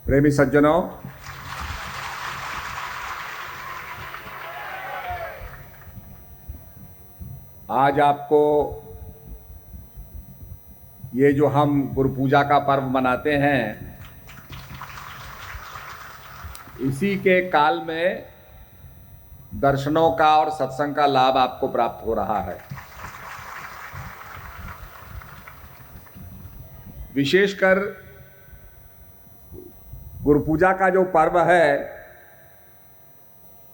प्रेमी सज्जनों, आज आपको ये जो हम गुरु पूजा का पर्व मनाते हैं, इसी के काल में दर्शनों का और सत्संग का लाभ आपको प्राप्त हो रहा है। विशेषकर गुरु पूजा का जो पर्व है,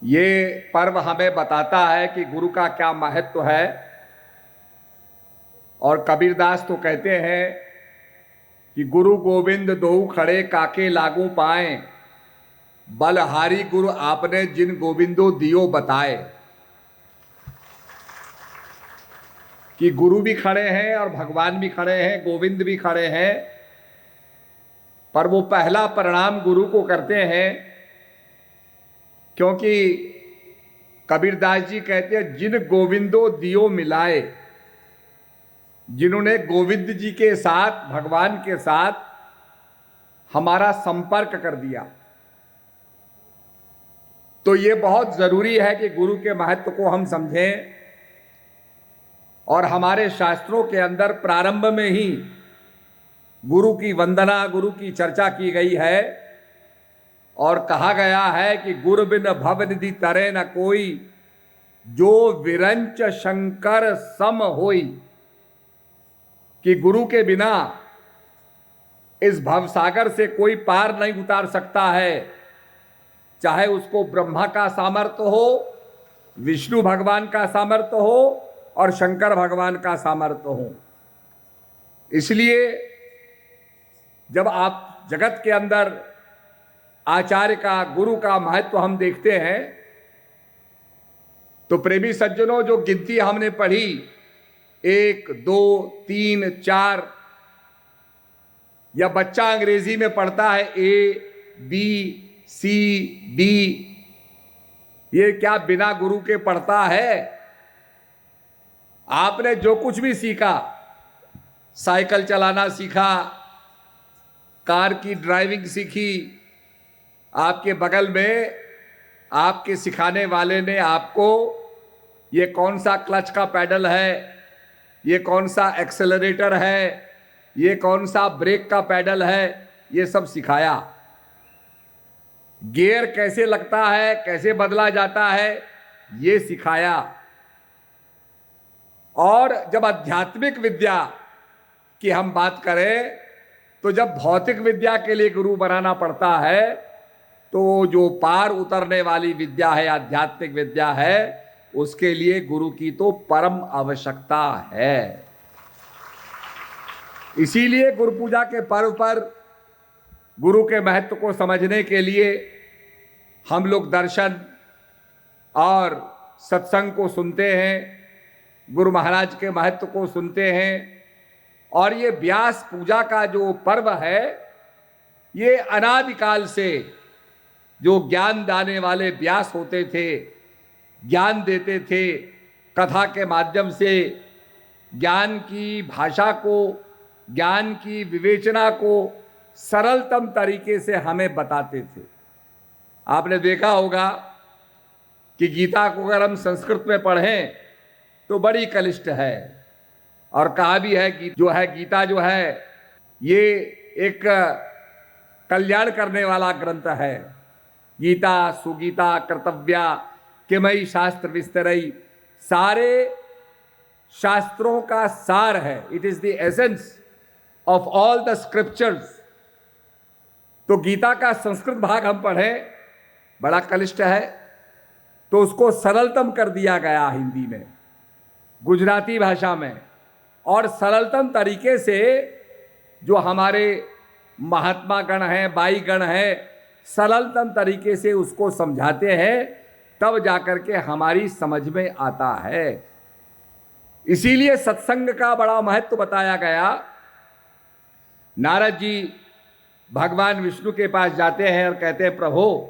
ये पर्व हमें बताता है कि गुरु का क्या महत्व है। और कबीरदास तो कहते हैं कि गुरु गोविंद दोऊ खड़े काके लागू पाए, बलहारी गुरु आपने जिन गोविंदो दियो बताए। कि गुरु भी खड़े हैं और भगवान भी खड़े हैं, गोविंद भी खड़े हैं, पर वो पहला प्रणाम गुरु को करते हैं, क्योंकि कबीरदास जी कहते हैं जिन गोविंदो दियो मिलाए, जिन्होंने गोविंद जी के साथ, भगवान के साथ हमारा संपर्क कर दिया। तो ये बहुत जरूरी है कि गुरु के महत्व को हम समझें। और हमारे शास्त्रों के अंदर प्रारंभ में ही गुरु की वंदना, गुरु की चर्चा की गई है और कहा गया है कि गुरु बिन भव निधि तरे न कोई, जो विरंच शंकर सम होई। कि गुरु के बिना इस भवसागर से कोई पार नहीं उतार सकता है, चाहे उसको ब्रह्मा का सामर्थ्य हो, विष्णु भगवान का सामर्थ्य हो और शंकर भगवान का सामर्थ्य हो। इसलिए जब आप जगत के अंदर आचार्य का, गुरु का महत्व हम देखते हैं, तो प्रेमी सज्जनों, जो गिनती हमने पढ़ी 1 2 3 4, या बच्चा अंग्रेजी में पढ़ता है ABCD, ये क्या बिना गुरु के पढ़ता है? आपने जो कुछ भी सीखा, साइकिल चलाना सीखा, कार की ड्राइविंग सीखी, आपके बगल में आपके सिखाने वाले ने आपको ये कौन सा क्लच का पैडल है, ये कौन सा एक्सेलरेटर है, ये कौन सा ब्रेक का पैडल है, ये सब सिखाया। गियर कैसे लगता है, कैसे बदला जाता है, ये सिखाया। और जब आध्यात्मिक विद्या की हम बात करें, तो जब भौतिक विद्या के लिए गुरु बनाना पड़ता है, तो जो पार उतरने वाली विद्या है, आध्यात्मिक विद्या है, उसके लिए गुरु की तो परम आवश्यकता है। इसीलिए गुरु पूजा के पर्व पर गुरु के महत्व को समझने के लिए हम लोग दर्शन और सत्संग को सुनते हैं, गुरु महाराज के महत्व को सुनते हैं। और ये व्यास पूजा का जो पर्व है, ये अनादिकाल से जो ज्ञान दाने वाले व्यास होते थे, ज्ञान देते थे, कथा के माध्यम से ज्ञान की भाषा को, ज्ञान की विवेचना को सरलतम तरीके से हमें बताते थे। आपने देखा होगा कि गीता को अगर हम संस्कृत में पढ़ें तो बड़ी क्लिष्ट है, और कहा भी है कि जो है गीता जो है ये एक कल्याण करने वाला ग्रंथ है। गीता सुगीता कर्तव्या किमयि शास्त्र विस्तरई, सारे शास्त्रों का सार है। It is the essence of all the scriptures. तो गीता का संस्कृत भाग हम पढ़ें, बड़ा क्लिष्ट है, तो उसको सरलतम कर दिया गया हिंदी में, गुजराती भाषा में, और सरलतम तरीके से जो हमारे महात्मा गण हैं, बाई गण हैं, सरलतम तरीके से उसको समझाते हैं, तब जाकर के हमारी समझ में आता है। इसीलिए सत्संग का बड़ा महत्व बताया गया। नारद जी भगवान विष्णु के पास जाते हैं और कहते हैं, प्रभु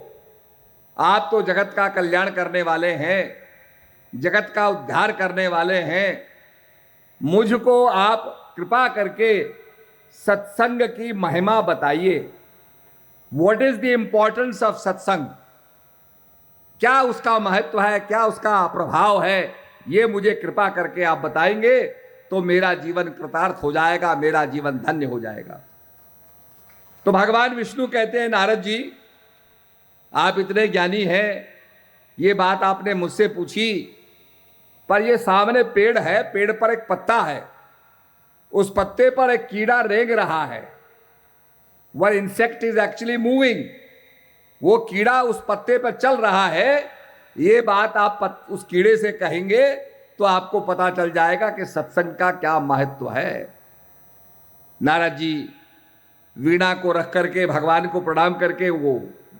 आप तो जगत का कल्याण करने वाले हैं, जगत का उद्धार करने वाले हैं, मुझको आप कृपा करके सत्संग की महिमा बताइए। What is the importance of सत्संग, क्या उसका महत्व है, क्या उसका प्रभाव है, ये मुझे कृपा करके आप बताएंगे तो मेरा जीवन कृतार्थ हो जाएगा, मेरा जीवन धन्य हो जाएगा। तो भगवान विष्णु कहते हैं, नारद जी आप इतने ज्ञानी हैं, ये बात आपने मुझसे पूछी, पर ये सामने पेड़ है, पेड़ पर एक पत्ता है, उस पत्ते पर एक कीड़ा रेंग रहा है। One insect is actually moving, वो कीड़ा उस पत्ते पर चल रहा है। ये बात आप उस कीड़े से कहेंगे तो आपको पता चल जाएगा कि सत्संग का क्या महत्व है। नारद जी वीणा को रख करके भगवान को प्रणाम करके वो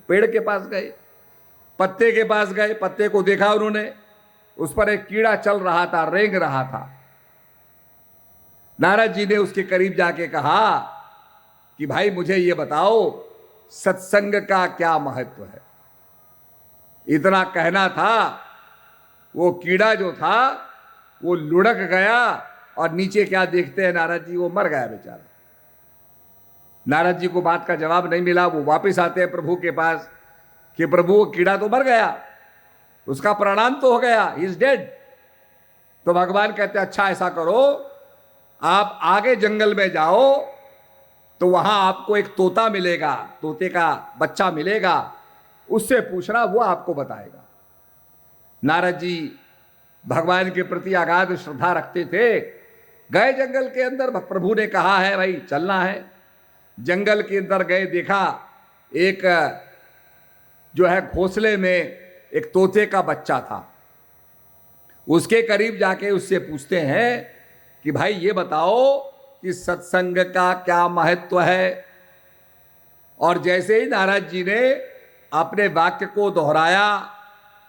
पेड़ के पास गए, पत्ते के पास गए, पत्ते को देखा उन्होंने, उस पर एक कीड़ा चल रहा था, रेंग रहा था। नारद जी ने उसके करीब जाके कहा कि भाई मुझे ये बताओ सत्संग का क्या महत्व है। इतना कहना था, वो कीड़ा जो था वो लुढ़क गया और नीचे क्या देखते हैं नारद जी, वो मर गया बेचारा। नारद जी को बात का जवाब नहीं मिला। वो वापस आते हैं प्रभु के पास कि प्रभु वो कीड़ा तो मर गया, उसका प्राणांत तो हो गया, ही इज डेड। तो भगवान कहते हैं अच्छा ऐसा करो, आप आगे जंगल में जाओ तो वहां आपको एक तोता मिलेगा, तोते का बच्चा मिलेगा, उससे पूछना, वो आपको बताएगा। नारद जी भगवान के प्रति अगाध श्रद्धा रखते थे। गए जंगल के अंदर, प्रभु ने कहा है भाई चलना है। जंगल के अंदर गए, देखा एक जो है घोंसले में एक तोते का बच्चा था। उसके करीब जाके उससे पूछते हैं कि भाई ये बताओ कि सत्संग का क्या महत्व है। और जैसे ही नारद जी ने अपने वाक्य को दोहराया,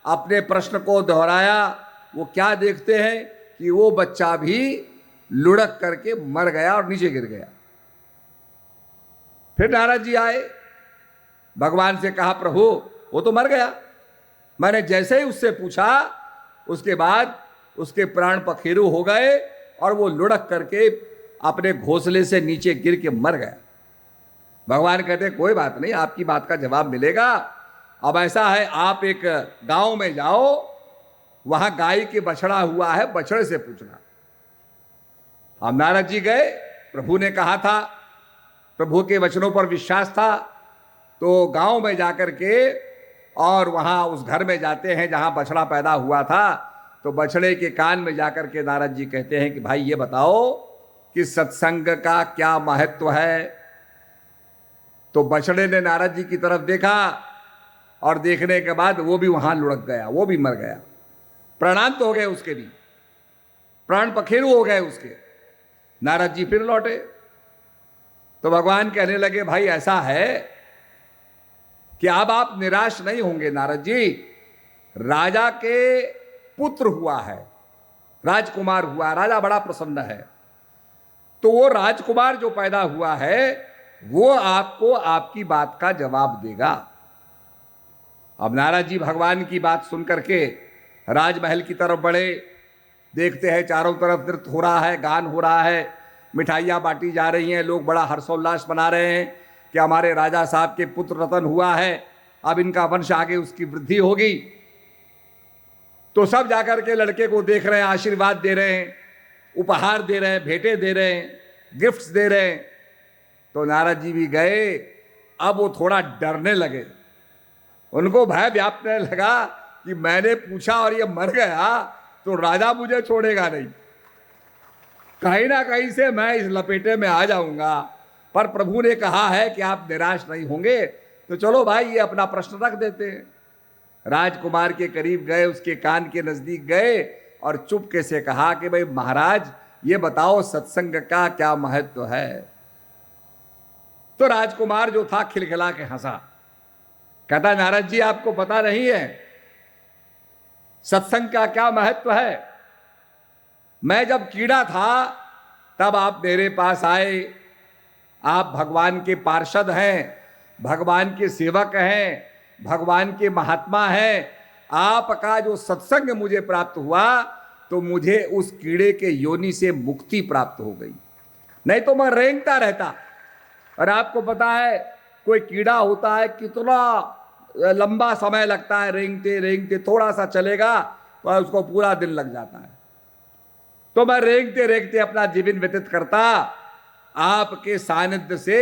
अपने प्रश्न को दोहराया, वो क्या देखते हैं कि वो बच्चा भी लुढ़क करके मर गया और नीचे गिर गया। फिर नारद जी आए, भगवान से कहा प्रभु वो तो मर गया। मैंने जैसे ही उससे पूछा, उसके बाद उसके प्राण पखेरु हो गए और वो लुढ़क करके अपने घोंसले से नीचे गिर के मर गया। भगवान कहते हैं कोई बात नहीं, आपकी बात का जवाब मिलेगा। अब ऐसा है, आप एक गांव में जाओ, वहां गाय के बछड़ा हुआ है, बछड़े से पूछना। अब नारद जी गए, प्रभु ने कहा था, प्रभु के वचनों पर विश्वास था, तो गांव में जाकर के और वहां उस घर में जाते हैं जहां बछड़ा पैदा हुआ था। तो बछड़े के कान में जाकर के नारद जी कहते हैं कि भाई ये बताओ कि सत्संग का क्या महत्व है। तो बछड़े ने नारद जी की तरफ देखा और देखने के बाद वो भी वहां लुढ़क गया, वो भी मर गया, प्राणांत हो गए, उसके भी प्राण पखेरु हो गए उसके। नारद जी फिर लौटे तो भगवान कहने लगे भाई ऐसा है कि अब आप निराश नहीं होंगे नारद जी। राजा के पुत्र हुआ है, राजकुमार हुआ, राजा बड़ा प्रसन्न है। तो वो राजकुमार जो पैदा हुआ है वो आपको आपकी बात का जवाब देगा। अब नारद जी भगवान की बात सुन करके राजमहल की तरफ बढ़े। देखते हैं चारों तरफ नृत्य हो रहा है, गान हो रहा है, मिठाइयाँ बांटी जा रही हैं, लोग बड़ा हर्षोल्लास मना रहे हैं कि हमारे राजा साहब के पुत्र रतन हुआ है, अब इनका वंश आगे उसकी वृद्धि होगी। तो सब जाकर के लड़के को देख रहे हैं, आशीर्वाद दे रहे हैं, उपहार दे रहे हैं, भेंटें दे रहे हैं, गिफ्ट्स दे रहे हैं। तो नारद जी भी गए। अब वो थोड़ा डरने लगे, उनको भय व्यापने लगा कि मैंने पूछा और ये मर गया तो राजा मुझे छोड़ेगा नहीं, कहीं ना कहीं से मैं इस लपेटे में आ जाऊंगा। पर प्रभु ने कहा है कि आप निराश नहीं होंगे, तो चलो भाई ये अपना प्रश्न रख देते हैं। राजकुमार के करीब गए, उसके कान के नजदीक गए और चुपके से कहा कि भाई महाराज ये बताओ सत्संग का क्या महत्व है। तो राजकुमार जो था खिलखिला के हंसा, कहता नारद जी आपको पता नहीं है सत्संग का क्या महत्व है। मैं जब कीड़ा था तब आप मेरे पास आए, आप भगवान के पार्षद हैं, भगवान के सेवक हैं, भगवान के महात्मा हैं। आपका जो सत्संग मुझे प्राप्त हुआ तो मुझे उस कीड़े के योनि से मुक्ति प्राप्त हो गई, नहीं तो मैं रेंगता रहता। और आपको पता है कोई कीड़ा होता है, कितना लंबा समय लगता है, रेंगते रेंगते थोड़ा सा चलेगा पर उसको पूरा दिन लग जाता है। तो मैं रेंगते रेंगते अपना जीवन व्यतीत करता, आपके सानिध्य से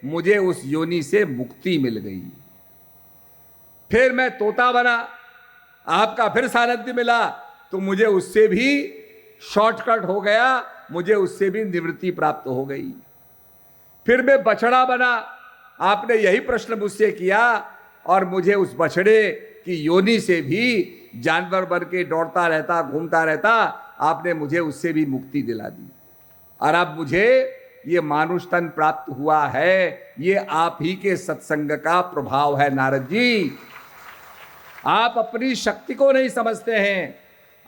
मुझे उस योनि से मुक्ति मिल गई। फिर मैं तोता बना, आपका फिर सानिध्य मिला तो मुझे उससे भी शॉर्टकट हो गया, मुझे उससे भी निवृत्ति प्राप्त हो गई। फिर मैं बछड़ा बना, आपने यही प्रश्न मुझसे किया और मुझे उस बछड़े की योनि से भी जानवर बन के दौड़ता रहता, घूमता रहता, आपने मुझे उससे भी मुक्ति दिला दी। और अब मुझे ये मानुष तन प्राप्त हुआ है, ये आप ही के सत्संग का प्रभाव है। नारद जी, आप अपनी शक्ति को नहीं समझते हैं,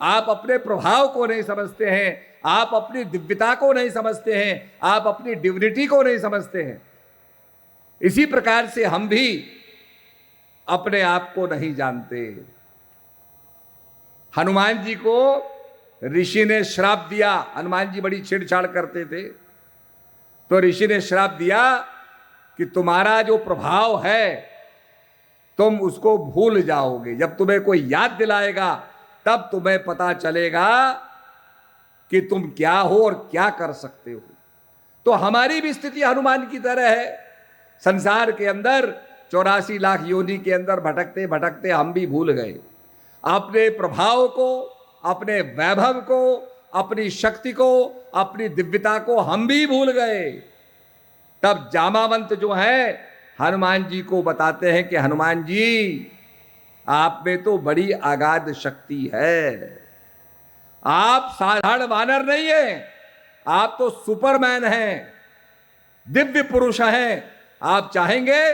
आप अपने प्रभाव को नहीं समझते हैं, आप अपनी दिव्यता को नहीं समझते हैं, आप अपनी डिविनिटी को नहीं समझते हैं। इसी प्रकार से हम भी अपने आप को नहीं जानते। हनुमान जी को ऋषि ने श्राप दिया, हनुमान जी बड़ी छेड़छाड़ करते थे, तो ऋषि ने श्राप दिया कि तुम्हारा जो प्रभाव है तुम उसको भूल जाओगे, जब तुम्हें कोई याद दिलाएगा तब तुम्हें पता चलेगा कि तुम क्या हो और क्या कर सकते हो। तो हमारी भी स्थिति हनुमान की तरह है। संसार के अंदर 84 लाख योनि के अंदर भटकते भटकते हम भी भूल गए अपने प्रभाव को, अपने वैभव को, अपनी शक्ति को, अपनी दिव्यता को हम भी भूल गए। तब जामावंत जो है हनुमान जी को बताते हैं कि हनुमान जी, आप में तो बड़ी अगाध शक्ति है, आप साधारण वानर नहीं है, आप तो सुपरमैन हैं, दिव्य पुरुष हैं। आप चाहेंगे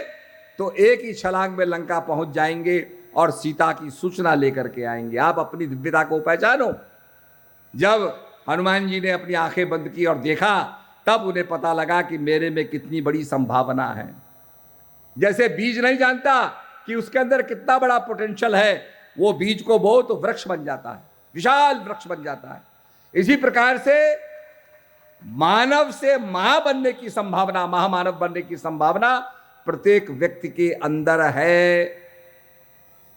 तो एक ही छलांग में लंका पहुंच जाएंगे और सीता की सूचना लेकर के आएंगे। आप अपनी दिव्यता को पहचानो। जब हनुमान जी ने अपनी आंखें बंद की और देखा, तब उन्हें पता लगा कि मेरे में कितनी बड़ी संभावना है। जैसे बीज नहीं जानता कि उसके अंदर कितना बड़ा पोटेंशियल है, वो बीज को बो तो वृक्ष बन जाता है, विशाल वृक्ष बन जाता है। इसी प्रकार से मानव से महा बनने की संभावना, महामानव बनने की संभावना प्रत्येक व्यक्ति के अंदर है।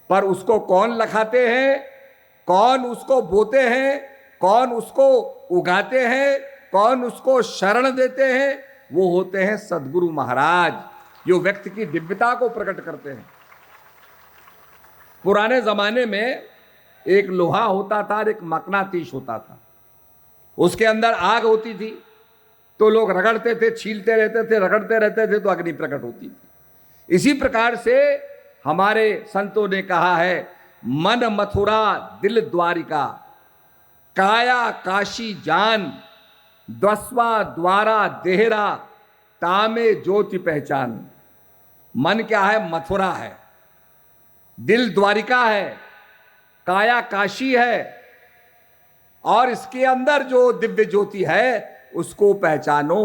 पर उसको कौन लखाते हैं, कौन उसको बोते हैं, कौन उसको उगाते हैं, कौन उसको शरण देते हैं, वो होते हैं सद्गुरु महाराज, जो व्यक्ति की दिव्यता को प्रकट करते हैं। पुराने जमाने में एक लोहा होता था और एक मकनातीस होता था, उसके अंदर आग होती थी, तो लोग रगड़ते थे, छीलते रहते थे, रगड़ते रहते थे, तो अग्नि प्रकट होती थी। इसी प्रकार से हमारे संतों ने कहा है, मन मथुरा दिल द्वारिका, काया काशी जान, दसवा द्वारा देहरा, तामे ज्योति पहचान। मन क्या है? मथुरा है, दिल द्वारिका है, काया काशी है, और इसके अंदर जो दिव्य ज्योति है उसको पहचानो।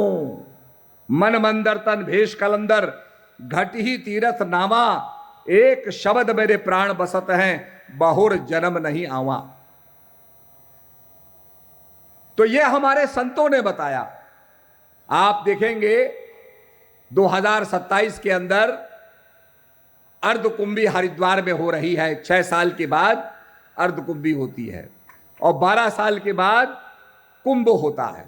मन मंदर तन भेष कलंदर, घट ही तीरथ नावा, एक शब्द मेरे प्राण बसत हैं, बहुर जन्म नहीं आवा। तो ये हमारे संतों ने बताया। आप देखेंगे 2027 के अंदर अर्धकुंभी हरिद्वार में हो रही है। 6 साल के बाद अर्धकुंभी होती है और 12 साल के बाद कुंभ होता है।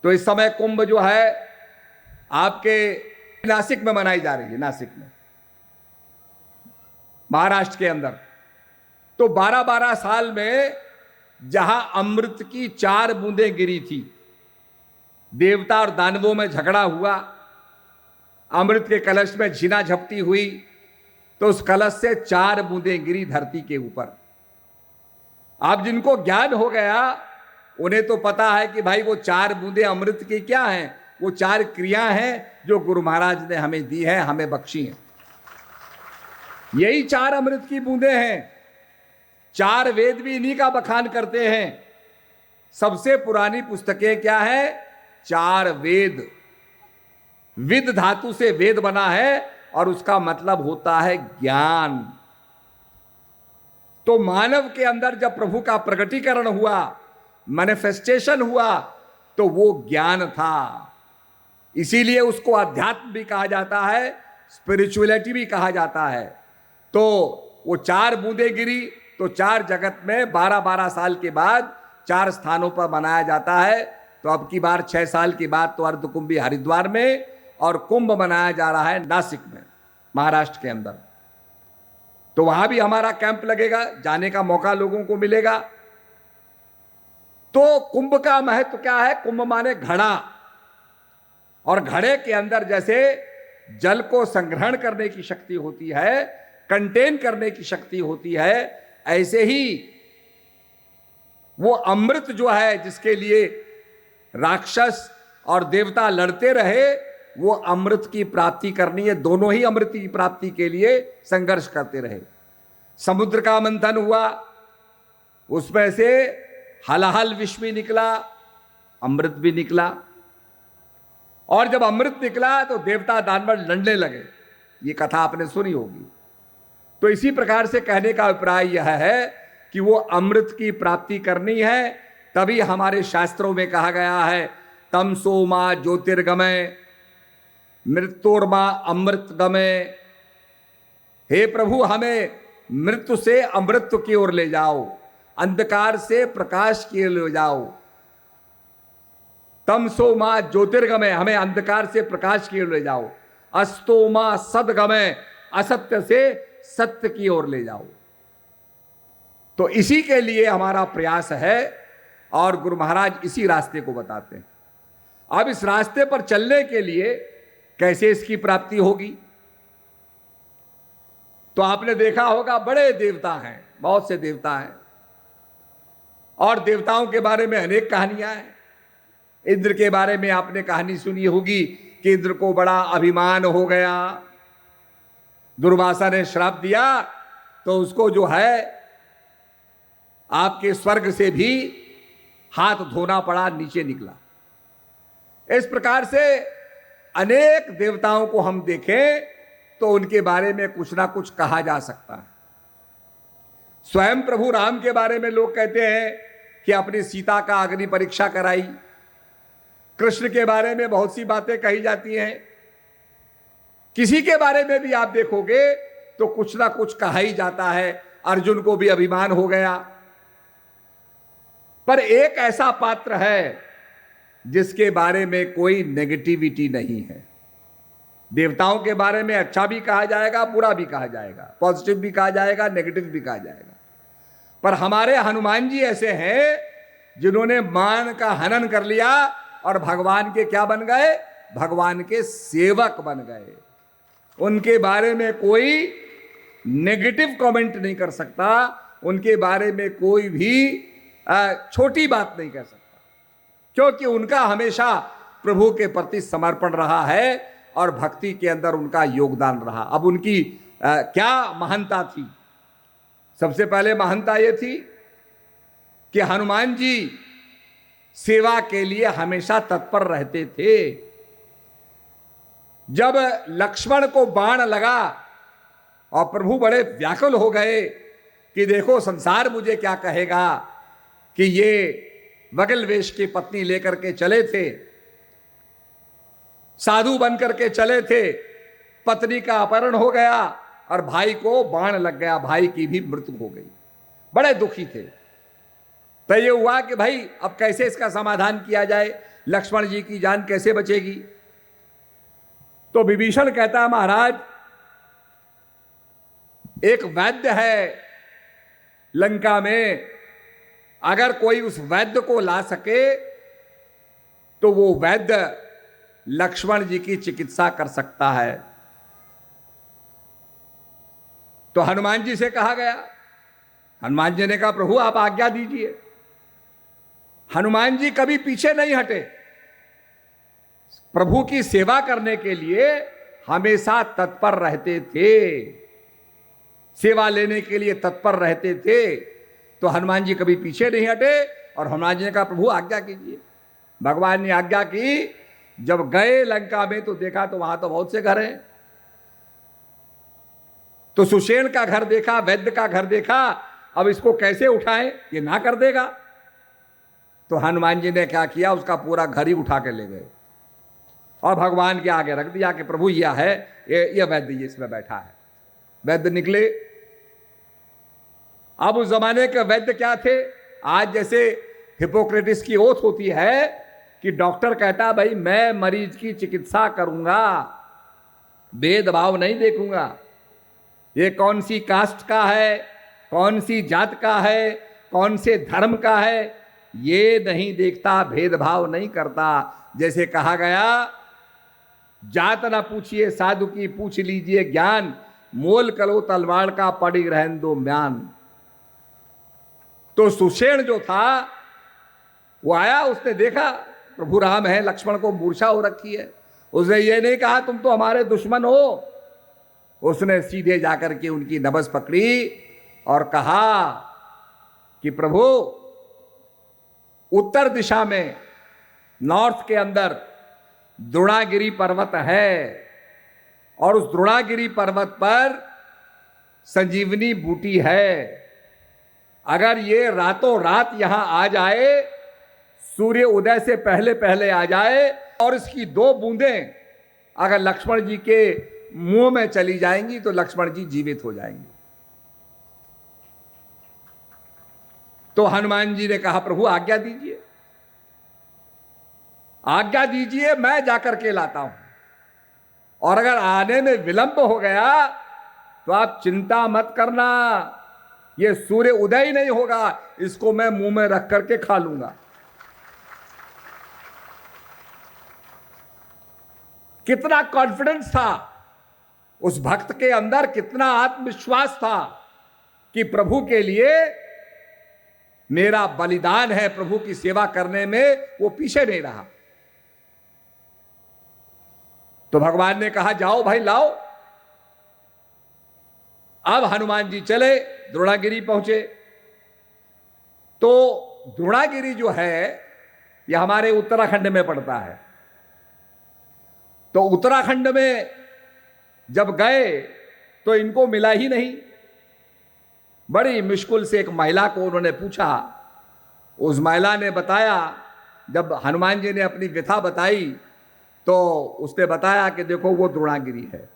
तो इस समय कुंभ जो है आपके नासिक में मनाई जा रही है, नासिक में, महाराष्ट्र के अंदर। तो 12-12 साल में जहां अमृत की 4 बूंदें गिरी थी, देवता और दानवों में झगड़ा हुआ, अमृत के कलश में झीना झपटी हुई, तो उस कलश से 4 बूंदें गिरी धरती के ऊपर। आप जिनको ज्ञान हो गया उन्हें तो पता है कि भाई वो 4 बूंदें अमृत की क्या हैं, वो 4 क्रिया हैं जो गुरु महाराज ने हमें दी है, हमें बख्शी हैं। यही 4 अमृत की बूंदें हैं। 4 वेद भी इन्हीं का बखान करते हैं। सबसे पुरानी पुस्तकें क्या है? 4 वेद। विद धातु से वेद बना है और उसका मतलब होता है ज्ञान। तो मानव के अंदर जब प्रभु का प्रकटीकरण हुआ, मैनिफेस्टेशन हुआ, तो वो ज्ञान था। इसीलिए उसको अध्यात्म भी कहा जाता है स्पिरिचुअलिटी भी कहा जाता है। तो वो 4 बूंदें गिरी तो 4 जगत में 12-12 साल के बाद 4 स्थानों पर मनाया जाता है। तो अब की बार 6 साल के बाद तो अर्धकुंभी हरिद्वार में और कुंभ मनाया जा रहा है नासिक में, महाराष्ट्र के अंदर। तो वहां भी हमारा कैंप लगेगा, जाने का मौका लोगों को मिलेगा। तो कुंभ का महत्व क्या है? कुंभ माने घड़ा, और घड़े के अंदर जैसे जल को संग्रहण करने की शक्ति होती है, कंटेन करने की शक्ति होती है, ऐसे ही वो अमृत जो है जिसके लिए राक्षस और देवता लड़ते रहे, वो अमृत की प्राप्ति करनी है। दोनों ही अमृत की प्राप्ति के लिए संघर्ष करते रहे। समुद्र का मंथन हुआ, उसमें से हलाहल विष भी निकला, अमृत भी निकला, और जब अमृत निकला तो देवता दानवर लड़ने लगे। ये कथा आपने सुनी होगी। तो इसी प्रकार से कहने का अभिप्राय यह है कि वो अमृत की प्राप्ति करनी है। तभी हमारे शास्त्रों में कहा गया है, तमसो मा ज्योतिर्गमय मृत्योर्मा अमृतगमय। हे प्रभु, हमें मृत्यु से अमृत की ओर ले जाओ, अंधकार से प्रकाश की ओर ले जाओ। तमसो मा ज्योतिर्गमय, हमें अंधकार से प्रकाश की ओर ले जाओ। अस्तो मा सदगमय, असत्य से सत्य की ओर ले जाओ। तो इसी के लिए हमारा प्रयास है, और गुरु महाराज इसी रास्ते को बताते हैं। अब इस रास्ते पर चलने के लिए कैसे इसकी प्राप्ति होगी? तो आपने देखा होगा बड़े देवता हैं, बहुत से देवता हैं, और देवताओं के बारे में अनेक कहानियां हैं। इंद्र के बारे में आपने कहानी सुनी होगी कि इंद्र को बड़ा अभिमान हो गया, दुर्वासा ने श्राप दिया तो उसको जो है आपके स्वर्ग से भी हाथ धोना पड़ा, नीचे निकला। इस प्रकार से अनेक देवताओं को हम देखें तो उनके बारे में कुछ ना कुछ कहा जा सकता है। स्वयं प्रभु राम के बारे में लोग कहते हैं कि अपनी सीता का अग्नि परीक्षा कराई। कृष्ण के बारे में बहुत सी बातें कही जाती हैं। किसी के बारे में भी आप देखोगे तो कुछ ना कुछ कहा ही जाता है। अर्जुन को भी अभिमान हो गया। पर एक ऐसा पात्र है जिसके बारे में कोई नेगेटिविटी नहीं है। देवताओं के बारे में अच्छा भी कहा जाएगा, बुरा भी कहा जाएगा, पॉजिटिव भी कहा जाएगा, नेगेटिव भी कहा जाएगा। पर हमारे हनुमान जी ऐसे हैं जिन्होंने मान का हनन कर लिया और भगवान के क्या बन गए? भगवान के सेवक बन गए। उनके बारे में कोई नेगेटिव कमेंट नहीं कर सकता, उनके बारे में कोई भी छोटी बात नहीं कह सकता, क्योंकि उनका हमेशा प्रभु के प्रति समर्पण रहा है और भक्ति के अंदर उनका योगदान रहा। अब उनकी क्या महानता थी? सबसे पहले महानता यह थी कि हनुमान जी सेवा के लिए हमेशा तत्पर रहते थे। जब लक्ष्मण को बाण लगा और प्रभु बड़े व्याकुल हो गए कि देखो संसार मुझे क्या कहेगा कि ये बगल वेश की पत्नी लेकर के चले थे, साधु बन करके चले थे, पत्नी का अपहरण हो गया और भाई को बाण लग गया, भाई की भी मृत्यु हो गई। बड़े दुखी थे। तो ये हुआ कि भाई अब कैसे इसका समाधान किया जाए, लक्ष्मण जी की जान कैसे बचेगी? तो विभीषण कहता है, महाराज एक वैद्य है लंका में, अगर कोई उस वैद्य को ला सके तो वो वैद्य लक्ष्मण जी की चिकित्सा कर सकता है। तो हनुमान जी से कहा गया। हनुमान जी ने कहा प्रभु आप आज्ञा दीजिए। हनुमान जी कभी पीछे नहीं हटे, प्रभु की सेवा करने के लिए हमेशा तत्पर रहते थे, सेवा लेने के लिए तत्पर रहते थे। तो हनुमान जी कभी पीछे नहीं हटे और हनुमान जी ने कहा प्रभु आज्ञा कीजिए। भगवान ने आज्ञा की। जब गए लंका में तो देखा तो वहां तो बहुत से घर हैं। तो सुषेण का घर देखा, वैद्य का घर देखा, अब इसको कैसे उठाएं, ये ना कर देगा। तो हनुमान जी ने क्या किया, उसका पूरा घर ही उठा के ले गए और भगवान के आगे रख दिया कि प्रभु यह है, ये वैद्य ये इसमें बैठा है। वैद्य निकले। अब उस जमाने के वैद्य क्या थे? आज जैसे हिपोक्रेटिस की ओथ होती है कि डॉक्टर कहता भाई मैं मरीज की चिकित्सा करूंगा, भेदभाव नहीं देखूंगा, ये कौन सी कास्ट का है, कौन सी जात का है, कौन से धर्म का है, ये नहीं देखता, भेदभाव नहीं करता। जैसे कहा गया, जात ना पूछिए साधु की, पूछ लीजिए ज्ञान, मोल करो तलवार का, पड़ी रहन दो म्यान। तो सुषेण जो था वो आया, उसने देखा प्रभु राम है, लक्ष्मण को मूर्छा हो रखी है। उसने ये नहीं कहा तुम तो हमारे दुश्मन हो, उसने सीधे जाकर के उनकी नब्ज पकड़ी और कहा कि प्रभु उत्तर दिशा में नॉर्थ के अंदर द्रोणागिरी पर्वत है और उस द्रोणागिरी पर्वत पर संजीवनी बूटी है। अगर ये रातों रात यहां आ जाए, सूर्य उदय से पहले पहले आ जाए और इसकी 2 बूंदें अगर लक्ष्मण जी के मुंह में चली जाएंगी तो लक्ष्मण जी जीवित हो जाएंगे। तो हनुमान जी ने कहा प्रभु आज्ञा दीजिए, आज्ञा दीजिए, मैं जाकर के लाता हूं, और अगर आने में विलंब हो गया तो आप चिंता मत करना, ये सूर्य उदय ही नहीं होगा, इसको मैं मुंह में रख करके खा लूंगा। कितना कॉन्फिडेंस था उस भक्त के अंदर, कितना आत्मविश्वास था कि प्रभु के लिए मेरा बलिदान है, प्रभु की सेवा करने में वो पीछे नहीं रहा। तो भगवान ने कहा जाओ भाई लाओ। अब हनुमान जी चले, द्रोणागिरी पहुंचे। तो द्रोणागिरी जो है यह हमारे उत्तराखंड में पड़ता है। तो उत्तराखंड में जब गए तो इनको मिला ही नहीं। बड़ी मुश्किल से एक महिला को उन्होंने पूछा, उस महिला ने बताया, जब हनुमान जी ने अपनी व्यथा बताई तो उसने बताया कि देखो वो द्रोणागिरी है।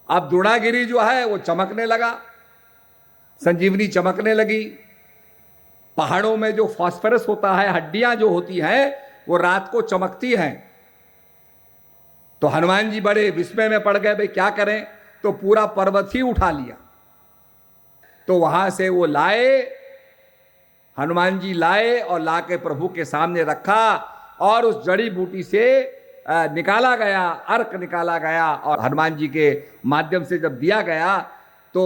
अब द्रोणागिरी जो है वो चमकने लगा, संजीवनी चमकने लगी। पहाड़ों में जो फास्फोरस होता है, हड्डियां जो होती हैं वो रात को चमकती हैं। तो हनुमान जी बड़े विस्मय में पड़ गए, भाई क्या करें। तो पूरा पर्वत ही उठा लिया। तो वहां से वो लाए, हनुमान जी लाए और लाके प्रभु के सामने रखा और उस जड़ी बूटी से निकाला गया, अर्क निकाला गया और हनुमान जी के माध्यम से जब दिया गया तो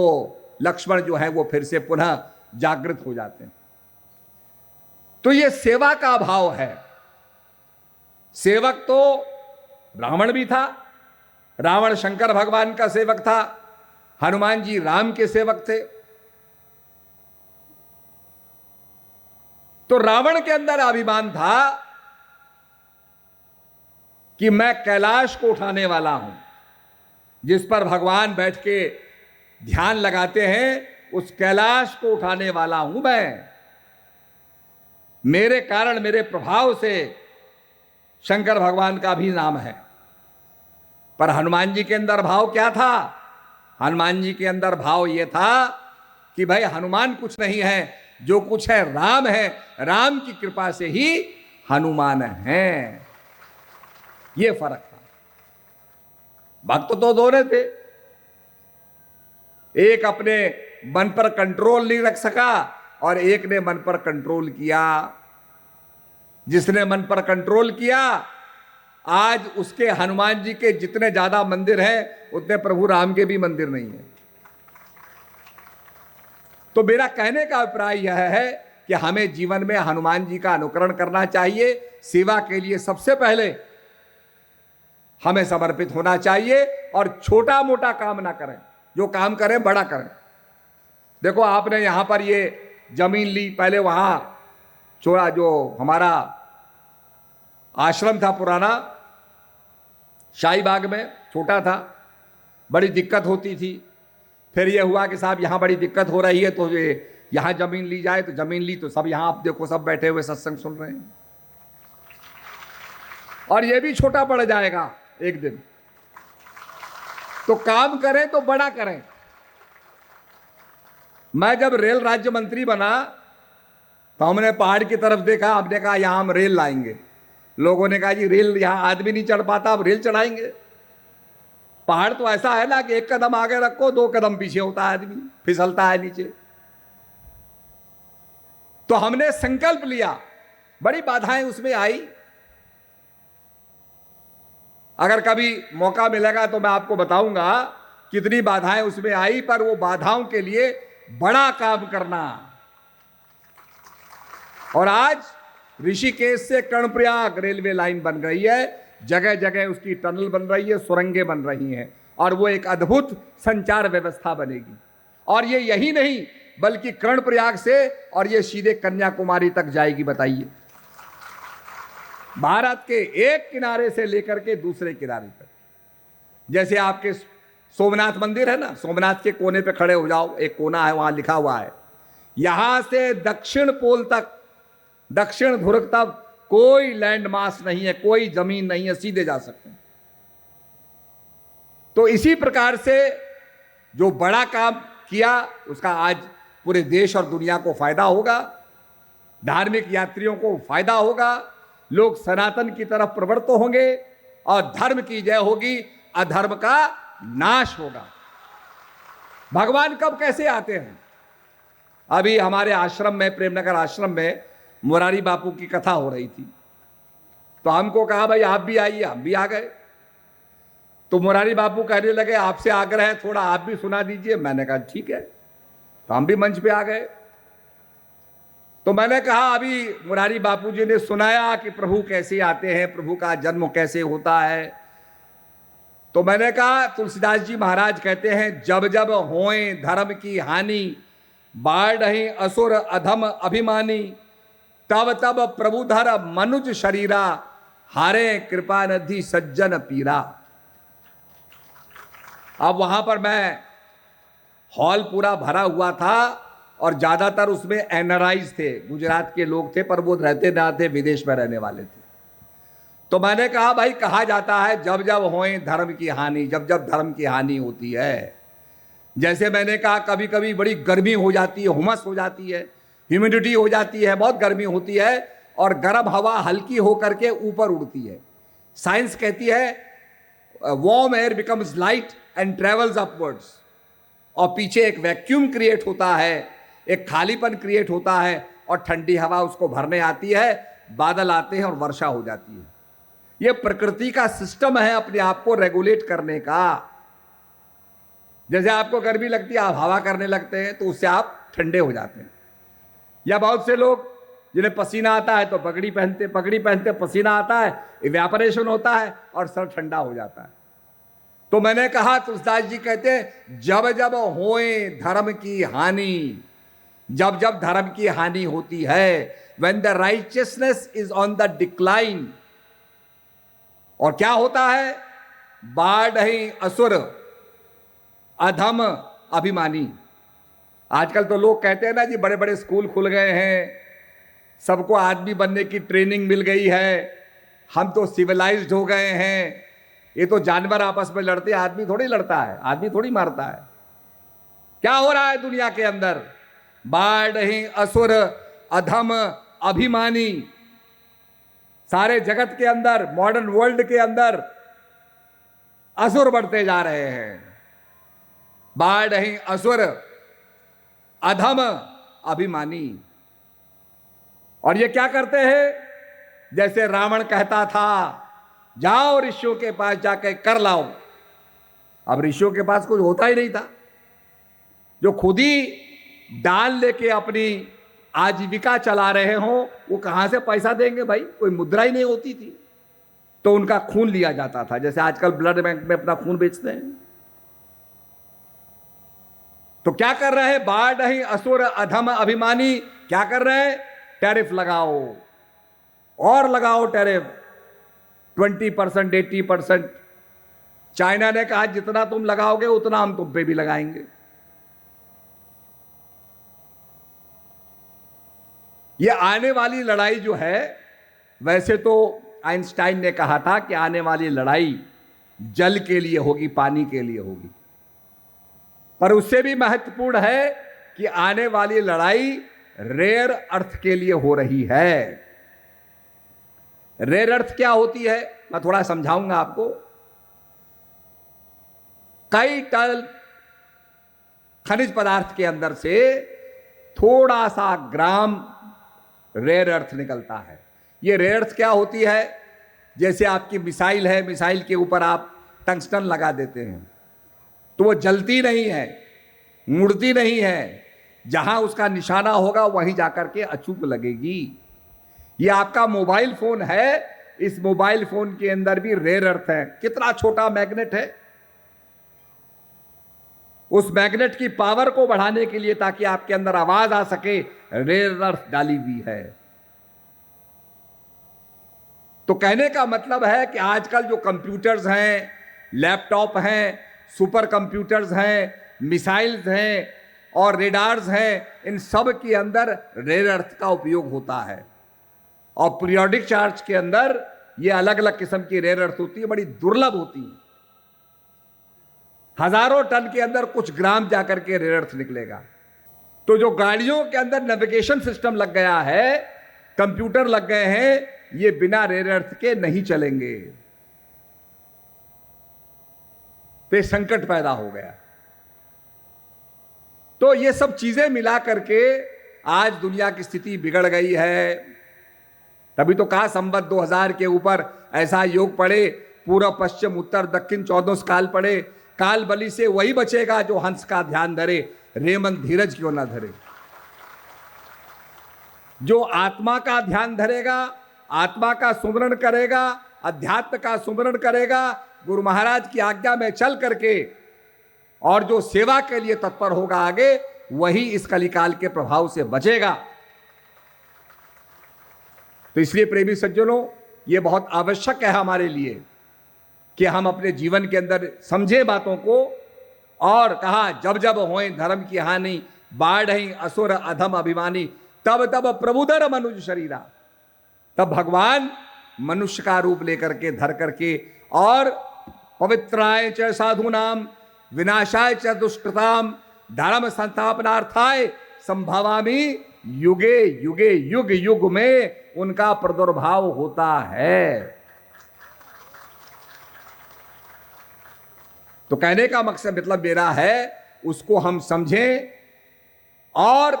लक्ष्मण जो है वो फिर से पुनः जागृत हो जाते हैं। तो ये सेवा का भाव है। सेवक तो रावण भी था, रावण शंकर भगवान का सेवक था, हनुमान जी राम के सेवक थे। तो रावण के अंदर अभिमान था कि मैं कैलाश को उठाने वाला हूं, जिस पर भगवान बैठ के ध्यान लगाते हैं, उस कैलाश को उठाने वाला हूं मैं। मेरे कारण, मेरे प्रभाव से शंकर भगवान का भी नाम है। पर हनुमान जी के अंदर भाव क्या था? हनुमान जी के अंदर भाव यह था कि भाई हनुमान कुछ नहीं है, जो कुछ है राम है, राम की कृपा से ही हनुमान है। ये फर्क था। भक्त तो दोनों थे, एक अपने मन पर कंट्रोल नहीं रख सका और एक ने मन पर कंट्रोल किया। जिसने मन पर कंट्रोल किया, आज उसके हनुमान जी के जितने ज्यादा मंदिर हैं उतने प्रभु राम के भी मंदिर नहीं है। तो मेरा कहने का अभिप्राय यह है कि हमें जीवन में हनुमान जी का अनुकरण करना चाहिए। सेवा के लिए सबसे पहले हमें समर्पित होना चाहिए और छोटा मोटा काम ना करें, जो काम करें बड़ा करें। देखो आपने यहां पर ये जमीन ली, पहले वहां छोड़ा, जो हमारा आश्रम था पुराना शाही बाग में, छोटा था, बड़ी दिक्कत होती थी। फिर यह हुआ कि साहब यहां बड़ी दिक्कत हो रही है तो यहां जमीन ली जाए, तो जमीन ली तो सब यहां आप देखो सब बैठे हुए सत्संग सुन रहे हैं। और ये भी छोटा पड़ जाएगा एक दिन। तो काम करें तो बड़ा करें। मैं जब रेल राज्य मंत्री बना तो हमने पहाड़ की तरफ देखा, हमने कहा यहां हम रेल लाएंगे। लोगों ने कहा जी रेल यहां आदमी नहीं चढ़ पाता, अब रेल चढ़ाएंगे। पहाड़ तो ऐसा है ना कि एक कदम आगे रखो 2 कदम पीछे होता है, आदमी फिसलता है नीचे। तो हमने संकल्प लिया, बड़ी बाधाएं उसमें आई। अगर कभी मौका मिलेगा तो मैं आपको बताऊंगा कितनी बाधाएं उसमें आई, पर वो बाधाओं के लिए बड़ा काम करना। और आज ऋषिकेश से कर्णप्रयाग रेलवे लाइन बन रही है, जगह जगह उसकी टनल बन रही है, सुरंगें बन रही हैं, और वो एक अद्भुत संचार व्यवस्था बनेगी। और ये यही नहीं बल्कि कर्णप्रयाग से और ये सीधे कन्याकुमारी तक जाएगी। बताइए, भारत के एक किनारे से लेकर के दूसरे किनारे तक। जैसे आपके सोमनाथ मंदिर है ना, सोमनाथ के कोने पे खड़े हो जाओ, एक कोना है वहां लिखा हुआ है यहां से दक्षिण पोल तक, दक्षिण ध्रुव तक कोई लैंड मास नहीं है, कोई जमीन नहीं है, सीधे जा सकते हैं। तो इसी प्रकार से जो बड़ा काम किया उसका आज पूरे देश और दुनिया को फायदा होगा, धार्मिक यात्रियों को फायदा होगा, लोग सनातन की तरफ प्रवृत्त होंगे और धर्म की जय होगी, अधर्म का नाश होगा। भगवान कब कैसे आते हैं? अभी हमारे आश्रम में, प्रेमनगर आश्रम में मुरारी बापू की कथा हो रही थी, तो हमको कहा भाई आप भी आइए, हम भी आ गए। तो मुरारी बापू कहने लगे आपसे आग्रह है थोड़ा आप भी सुना दीजिए। मैंने कहा ठीक है, तो हम भी मंच पे आ गए। तो मैंने कहा अभी मुरारी बापू जी ने सुनाया कि प्रभु कैसे आते हैं, प्रभु का जन्म कैसे होता है। तो मैंने कहा तुलसीदास जी महाराज कहते हैं जब जब होए धर्म की हानि, बाढ़हि असुर अधम अभिमानी, तब तब प्रभुधर मनुज शरीरा, हारे कृपा निधि सज्जन पीरा। अब वहां पर मैं, हॉल पूरा भरा हुआ था और ज्यादातर उसमें एनआरआईज थे, गुजरात के लोग थे, पर वो रहते ना थे, विदेश में रहने वाले थे। तो मैंने कहा भाई कहा जाता है जब जब होए धर्म की हानि, जब जब धर्म की हानि होती है। जैसे मैंने कहा कभी कभी बड़ी गर्मी हो जाती है, हुमस हो जाती है, ह्यूमिडिटी हो जाती है, बहुत गर्मी होती है और गर्म हवा हल्की होकर के ऊपर उड़ती है। साइंस कहती है warm air becomes light and travels upwards, और पीछे एक वैक्यूम क्रिएट होता है, एक खालीपन क्रिएट होता है और ठंडी हवा उसको भरने आती है, बादल आते हैं और वर्षा हो जाती है। यह प्रकृति का सिस्टम है अपने आप को रेगुलेट करने का। जैसे आपको गर्मी लगती है, आप हवा करने लगते हैं तो उससे आप ठंडे हो जाते हैं। या बहुत से लोग जिन्हें पसीना आता है तो पगड़ी पहनते पसीना आता है, इवेपोरेशन होता है और सर ठंडा हो जाता है। तो मैंने कहा तुलसीदास जी कहते हैं जब जब होए धर्म की हानि, जब जब धर्म की हानि होती है, when the righteousness is on the decline, और क्या होता है, बाढ़हि असुर अधम अभिमानी। आजकल तो लोग कहते हैं ना जी बड़े बड़े स्कूल खुल गए हैं, सबको आदमी बनने की ट्रेनिंग मिल गई है, हम तो सिविलाइज्ड हो गए हैं, ये तो जानवर आपस में लड़ते, आदमी थोड़ी लड़ता है, आदमी थोड़ी मारता है। क्या हो रहा है दुनिया के अंदर? बाढ़हि असुर अधम अभिमानी। सारे जगत के अंदर, मॉडर्न वर्ल्ड के अंदर असुर बढ़ते जा रहे हैं। बाढ़हि असुर अधम अभिमानी। और ये क्या करते हैं? जैसे रावण कहता था जाओ ऋषियों के पास जाके कर लाओ। अब ऋषियों के पास कुछ होता ही नहीं था, जो खुद ही दान लेके अपनी आजीविका चला रहे हो, वो कहां से पैसा देंगे भाई? कोई मुद्रा ही नहीं होती थी। तो उनका खून लिया जाता था, जैसे आजकल ब्लड बैंक में अपना खून बेचते हैं। तो क्या कर रहे हैं? बाढ़हि असुर अधम अभिमानी। क्या कर रहे हैं? टैरिफ लगाओ और लगाओ टैरिफ, 20%, 80%। चाइना ने कहा जितना तुम लगाओगे उतना हम तुम पे भी लगाएंगे। ये आने वाली लड़ाई जो है, वैसे तो आइंस्टाइन ने कहा था कि आने वाली लड़ाई जल के लिए होगी, पानी के लिए होगी। पर उससे भी महत्वपूर्ण है कि आने वाली लड़ाई रेयर अर्थ के लिए हो रही है। रेयर अर्थ क्या होती है, मैं थोड़ा समझाऊंगा आपको। कई टन खनिज पदार्थ के अंदर से थोड़ा सा ग्राम रेयर अर्थ निकलता है। ये रेयर अर्थ क्या होती है, जैसे आपकी मिसाइल है, मिसाइल के ऊपर आप टंगस्टन लगा देते हैं तो वो जलती नहीं है, मुड़ती नहीं है, जहां उसका निशाना होगा वहीं जाकर के अचूक लगेगी। ये आपका मोबाइल फोन है, इस मोबाइल फोन के अंदर भी रेयर अर्थ है। कितना छोटा मैग्नेट है, उस मैग्नेट की पावर को बढ़ाने के लिए, ताकि आपके अंदर आवाज आ सके, रेयर अर्थ डाली हुई है। तो कहने का मतलब है कि आजकल जो कंप्यूटर्स हैं, लैपटॉप हैं, सुपर कंप्यूटर्स हैं, मिसाइल्स हैं और रेडार्स हैं, इन सब के अंदर रेयर अर्थ का उपयोग होता है। और पीरियोडिक चार्ज के अंदर ये अलग अलग किस्म की रेयर अर्थ होती है, बड़ी दुर्लभ होती है। हजारों टन के अंदर कुछ ग्राम जाकर के रेयर अर्थ निकलेगा। तो जो गाड़ियों के अंदर नेविगेशन सिस्टम लग गया है, कंप्यूटर लग गए हैं, ये बिना रेयर अर्थ के नहीं चलेंगे। तो ये संकट पैदा हो गया। तो ये सब चीजें मिला करके आज दुनिया की स्थिति बिगड़ गई है। तभी तो कहा संवत 2000 के ऊपर ऐसा योग पड़े, पूर्व पश्चिम उत्तर दक्षिण 14 काल पड़े, काल बलि से वही बचेगा जो हंस का ध्यान धरे, रेमन धीरज क्यों ना धरे। जो आत्मा का ध्यान धरेगा, आत्मा का सुमरण करेगा, अध्यात्म का सुमरण करेगा, गुरु महाराज की आज्ञा में चल करके, और जो सेवा के लिए तत्पर होगा आगे, वही इस कलिकाल के प्रभाव से बचेगा। तो इसलिए प्रेमी सज्जनों, ये बहुत आवश्यक है हमारे लिए कि हम अपने जीवन के अंदर समझे बातों को। और कहा, जब जब होए धर्म की हानि, बाढ़हि असुर अधम अभिमानी, तब तब प्रभुधर मनुष्य शरीरा। तब भगवान मनुष्य का रूप लेकर के, धर करके, और पवित्राय च साधु नाम, विनाशाय च दुष्कृताम, धर्म संस्थापनार्थाय संभवामि युगे युगे, युग युग में उनका प्रादुर्भाव होता है। तो कहने का मकसद, मतलब मेरा है, उसको हम समझें और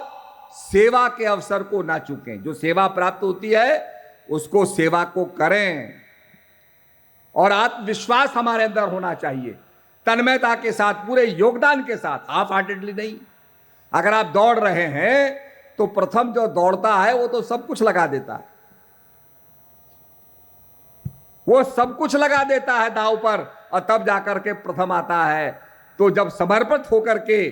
सेवा के अवसर को ना चूकें। जो सेवा प्राप्त होती है उसको, सेवा को करें। और आत्मविश्वास हमारे अंदर होना चाहिए, तन्मयता के साथ, पूरे योगदान के साथ, हाफ हार्टेडली नहीं। अगर आप दौड़ रहे हैं तो प्रथम जो दौड़ता है वो तो सब कुछ लगा देता है, वो सब कुछ लगा देता है दांव पर, और तब जाकर के प्रथम आता है। तो जब समर्पित होकर के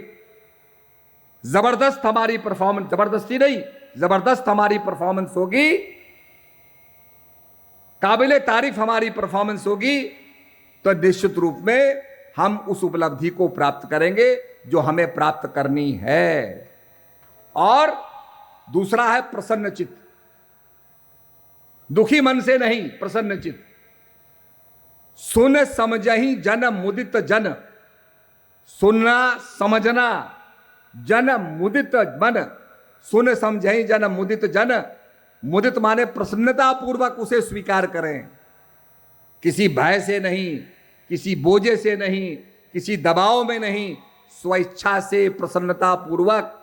जबरदस्त हमारी परफॉर्मेंस, जबरदस्ती नहीं, जबरदस्त हमारी परफॉर्मेंस होगी, काबिले तारीफ हमारी परफॉर्मेंस होगी, तो निश्चित रूप में हम उस उपलब्धि को प्राप्त करेंगे जो हमें प्राप्त करनी है। और दूसरा है प्रसन्न चित्त, दुखी मन से नहीं, प्रसन्न चित्त। सुन समझहि जन मुदित जन, सुनना समझना जन मुदित मन, सुन समझहि जन मुदित जन। मुदित माने प्रसन्नता पूर्वक उसे स्वीकार करें, किसी भय से नहीं, किसी बोझे से नहीं, किसी दबाव में नहीं, स्वेच्छा से प्रसन्नता पूर्वक।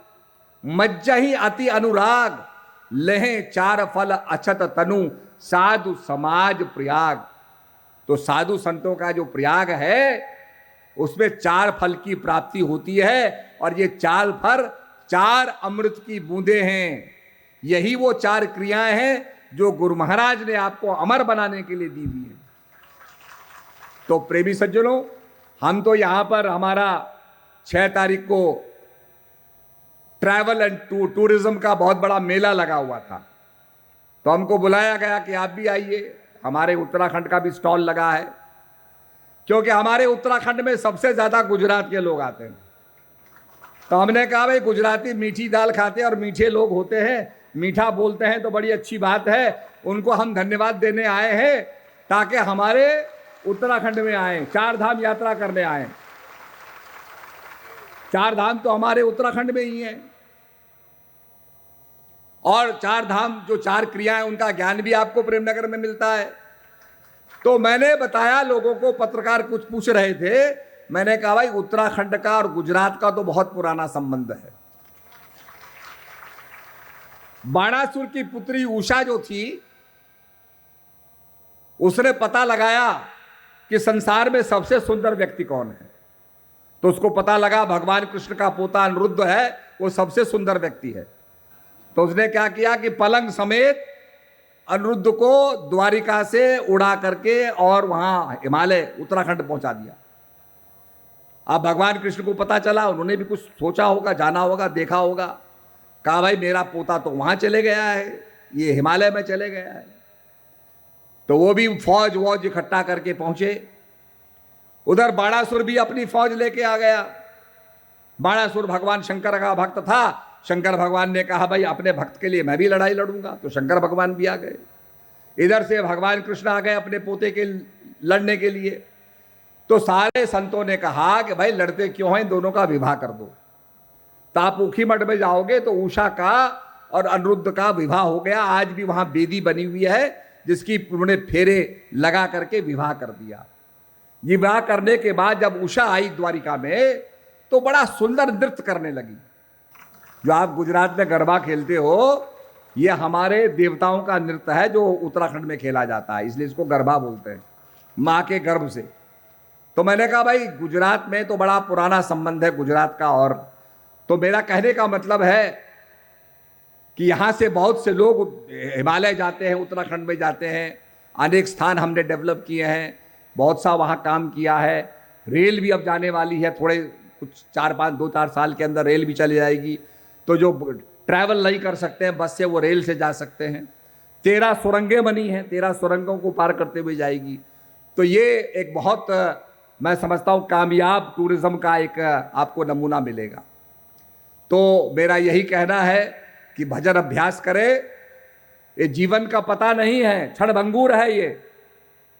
मज्जहि अति अनुराग, लहे चार फल अछत तनु, साधु समाज प्रयाग। तो साधु संतों का जो प्रयाग है उसमें 4 फल की प्राप्ति होती है, और ये 4 फल 4 अमृत की बूंदे हैं। यही वो 4 क्रियाएं हैं जो गुरु महाराज ने आपको अमर बनाने के लिए दी हुई है। तो प्रेमी सज्जनों, हम तो यहां पर, हमारा 6 तारीख को ट्रैवल एंड टूरिज्म का बहुत बड़ा मेला लगा हुआ था, तो हमको बुलाया गया कि आप भी आइए। हमारे उत्तराखंड का भी स्टॉल लगा है, क्योंकि हमारे उत्तराखंड में सबसे ज्यादा गुजरात के लोग आते हैं। तो हमने कहा, भाई गुजराती मीठी दाल खाते हैं और मीठे लोग होते हैं, मीठा बोलते हैं तो बड़ी अच्छी बात है, उनको हम धन्यवाद देने आए हैं ताकि हमारे उत्तराखंड में आए, 4 धाम यात्रा करने आए। 4 धाम तो हमारे उत्तराखंड में ही हैं और 4 धाम जो 4 क्रियाएं उनका ज्ञान भी आपको प्रेमनगर में मिलता है। तो मैंने बताया लोगों को, पत्रकार कुछ पूछ रहे थे, मैंने कहा भाई उत्तराखंड का और गुजरात का तो बहुत पुराना संबंध है। बाणासुर की पुत्री उषा जो थी, उसने पता लगाया कि संसार में सबसे सुंदर व्यक्ति कौन है, तो उसको पता लगा भगवान कृष्ण का पोता अनिरुद्ध है, वो सबसे सुंदर व्यक्ति है। तो उसने क्या किया कि पलंग समेत अनिरुद्ध को द्वारिका से उड़ा करके और वहां हिमालय उत्तराखंड पहुंचा दिया। अब भगवान कृष्ण को पता चला, उन्होंने भी कुछ सोचा होगा, जाना होगा, देखा होगा, कहा भाई मेरा पोता तो वहां चले गया है, ये हिमालय में चले गया है। तो वो भी फौज वौज इकट्ठा करके पहुंचे। उधर बाणासुर भी अपनी फौज लेके आ गया। बाणासुर भगवान शंकर का भक्त था। शंकर भगवान ने कहा भाई अपने भक्त के लिए मैं भी लड़ाई लड़ूंगा, तो शंकर भगवान भी आ गए। इधर से भगवान कृष्ण आ गए अपने पोते के लड़ने के लिए। तो सारे संतों ने कहा कि भाई लड़ते क्यों हैं, दोनों का विवाह कर दो। तो आप ऊखीमठ में जाओगे तो उषा का और अनिरुद्ध का विवाह हो गया। आज भी वहां बेदी बनी हुई है जिसकी उन्होंने फेरे लगा करके विवाह कर दिया। विवाह करने के बाद जब उषा आई द्वारिका में तो बड़ा सुंदर नृत्य करने लगी। जो आप गुजरात में गरबा खेलते हो, ये हमारे देवताओं का नृत्य है जो उत्तराखंड में खेला जाता है, इसलिए इसको गरबा बोलते हैं, माँ के गर्भ से। तो मैंने कहा भाई गुजरात में तो बड़ा पुराना संबंध है गुजरात का। और तो मेरा कहने का मतलब है कि यहाँ से बहुत से लोग हिमालय जाते हैं, उत्तराखंड में जाते हैं। अनेक स्थान हमने डेवलप किए हैं, बहुत सा वहाँ काम किया है। रेल भी अब जाने वाली है, थोड़े कुछ 2-4 साल के अंदर रेल भी चली जाएगी। तो जो ट्रैवल नहीं कर सकते हैं बस से, वो रेल से जा सकते हैं। 13 सुरंगें बनी हैं, 13 सुरंगों को पार करते हुए जाएगी। तो ये एक बहुत मैं समझता हूँ कामयाब टूरिज्म का एक आपको नमूना मिलेगा। तो मेरा यही कहना है कि भजन अभ्यास करें। ये जीवन का पता नहीं है, क्षणभंगुर है ये।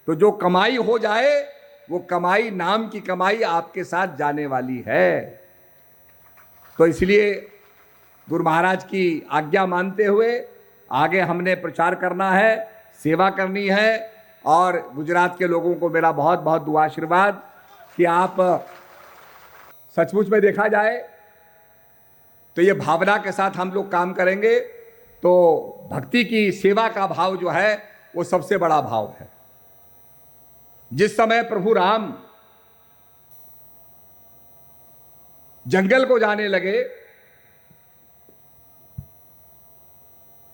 तो जो कमाई हो जाए वो कमाई, नाम की कमाई आपके साथ जाने वाली है। तो इसलिए गुरु महाराज की आज्ञा मानते हुए आगे हमने प्रचार करना है, सेवा करनी है। और गुजरात के लोगों को मेरा बहुत बहुत दुआ आशीर्वाद कि आप सचमुच में देखा जाए तो ये भावना के साथ हम लोग काम करेंगे तो भक्ति की सेवा का भाव जो है वो सबसे बड़ा भाव है। जिस समय प्रभु राम जंगल को जाने लगे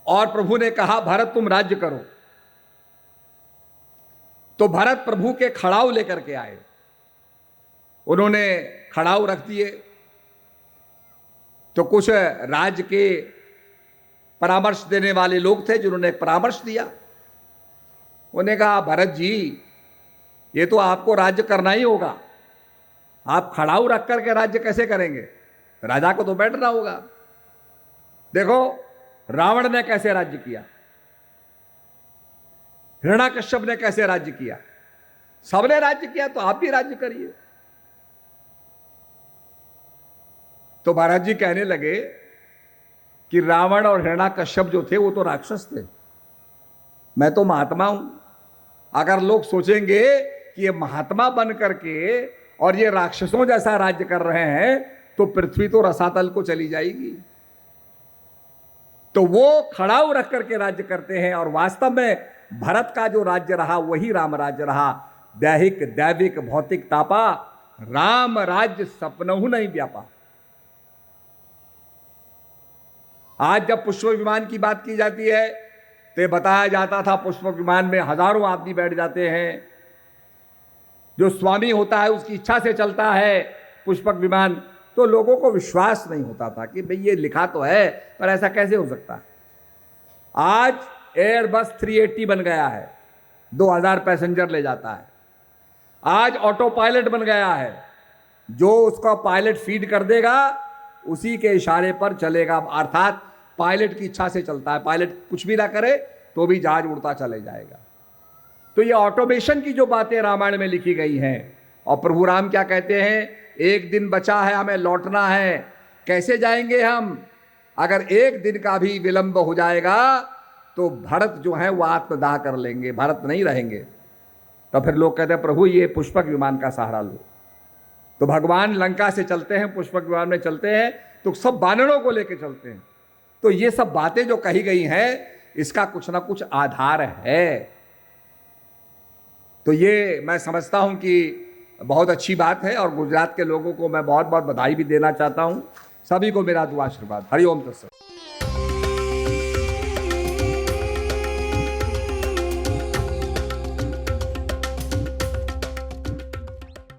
और प्रभु ने कहा भरत तुम राज्य करो, तो भरत प्रभु के खड़ाऊ लेकर के आए। उन्होंने खड़ाऊ रख दिए। तो कुछ राज्य के परामर्श देने वाले लोग थे जिन्होंने परामर्श दिया। उन्होंने कहा भरत जी ये तो आपको राज्य करना ही होगा, आप खड़ाऊ रख करके राज्य कैसे करेंगे, राजा को तो बैठना होगा। देखो रावण ने कैसे राज्य किया, हिरण्याकश्यप ने कैसे राज्य किया, सबने राज्य किया, तो आप भी राज्य करिए। तो महाराज जी कहने लगे कि रावण और हिरण्याकश्यप जो थे वो तो राक्षस थे, मैं तो महात्मा हूं। अगर लोग सोचेंगे कि ये महात्मा बन करके और ये राक्षसों जैसा राज्य कर रहे हैं तो पृथ्वी तो रसातल को चली जाएगी। तो वो खड़ाऊ रख करके राज्य करते हैं। और वास्तव में भरत का जो राज्य रहा वही राम राज्य रहा। दैहिक दैविक भौतिक तापा, राम राज्य सपनहु नहीं व्यापा। आज जब पुष्प विमान की बात की जाती है तो बताया जाता था पुष्प विमान में हजारों आदमी बैठ जाते हैं। जो स्वामी होता है उसकी इच्छा से चलता है पुष्पक विमान। तो लोगों को विश्वास नहीं होता था कि भाई ये लिखा तो है पर ऐसा कैसे हो सकता है। आज एयरबस 380 बन गया है, 2000 पैसेंजर ले जाता है। आज ऑटो पायलट बन गया है, जो उसका पायलट फीड कर देगा उसी के इशारे पर चलेगा। अर्थात पायलट की इच्छा से चलता है, पायलट कुछ भी ना करे तो भी जहाज उड़ता चले जाएगा। तो ये ऑटोमेशन की जो बातें रामायण में लिखी गई हैं, और प्रभु राम क्या कहते हैं, एक दिन बचा है, हमें लौटना है। कैसे जाएंगे हम? अगर एक दिन का भी विलंब हो जाएगा तो भरत जो है वो आत्मदाह कर लेंगे, भरत नहीं रहेंगे। तो फिर लोग कहते हैं प्रभु ये पुष्पक विमान का सहारा लो। तो भगवान लंका से चलते हैं, पुष्पक विमान में चलते हैं, तो सब बानरों को लेकर चलते हैं। तो ये सब बातें जो कही गई हैं इसका कुछ ना कुछ आधार है। तो ये मैं समझता हूं कि बहुत अच्छी बात है, और गुजरात के लोगों को मैं बहुत बहुत बधाई भी देना चाहता हूं। सभी को मेरा दुआ आशीर्वाद। हरिओम तत्सत।